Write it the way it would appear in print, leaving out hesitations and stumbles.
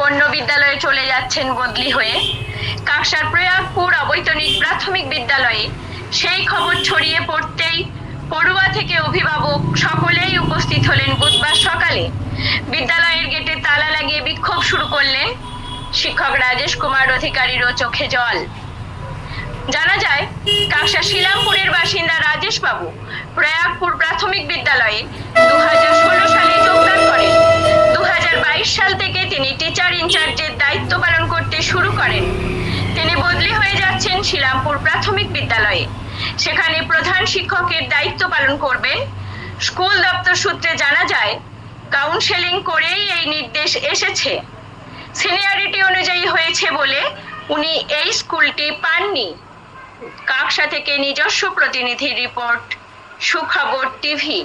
অন্য বিদ্যালয়ে চলে যাচ্ছেন বদলি হয়ে। কাকসার প্রয়াগপুর অবৈতনিক প্রাথমিক বিদ্যালয়ে সেই খবর ছড়িয়ে পড়তেই পড়ুয়া থেকে অভিভাবক সকলেই উপস্থিত হলেন বুধবার সকালে। বিদ্যালয়ের গেটে তালা লাগিয়ে বিক্ষোভ শুরু করলেন। শিক্ষক রাজেশ কুমার অধিকারীরও চোখে জল। জানা যায়, কাকসা শিলামপুরের বাসিন্দা রাজেশ বাবু প্রয়াগপুর প্রাথমিক বিদ্যালয়ে 2016 সালে যোগদান করেন। 2022 সাল থেকে তিনি টিচার ইনচার্জের দায়িত্ব পালন করতে শুরু করেন। তিনি বদলি হয়ে যাচ্ছেন শিলামপুর প্রাথমিক বিদ্যালয়ে। সেখানে প্রধান শিক্ষকের দায়িত্ব পালন করবেন। স্কুল দপ্তর সূত্রে জানা যায়, কাউন্সেলিং করেই এই নির্দেশ এসেছে। সিনিয়রিটি অনুযায়ী হয়েছে বলে উনি এই স্কুলটি পাননি। কাকসা থেকে নিজস্ব প্রতিনিধি রিপোর্ট, সুখবর টিভি।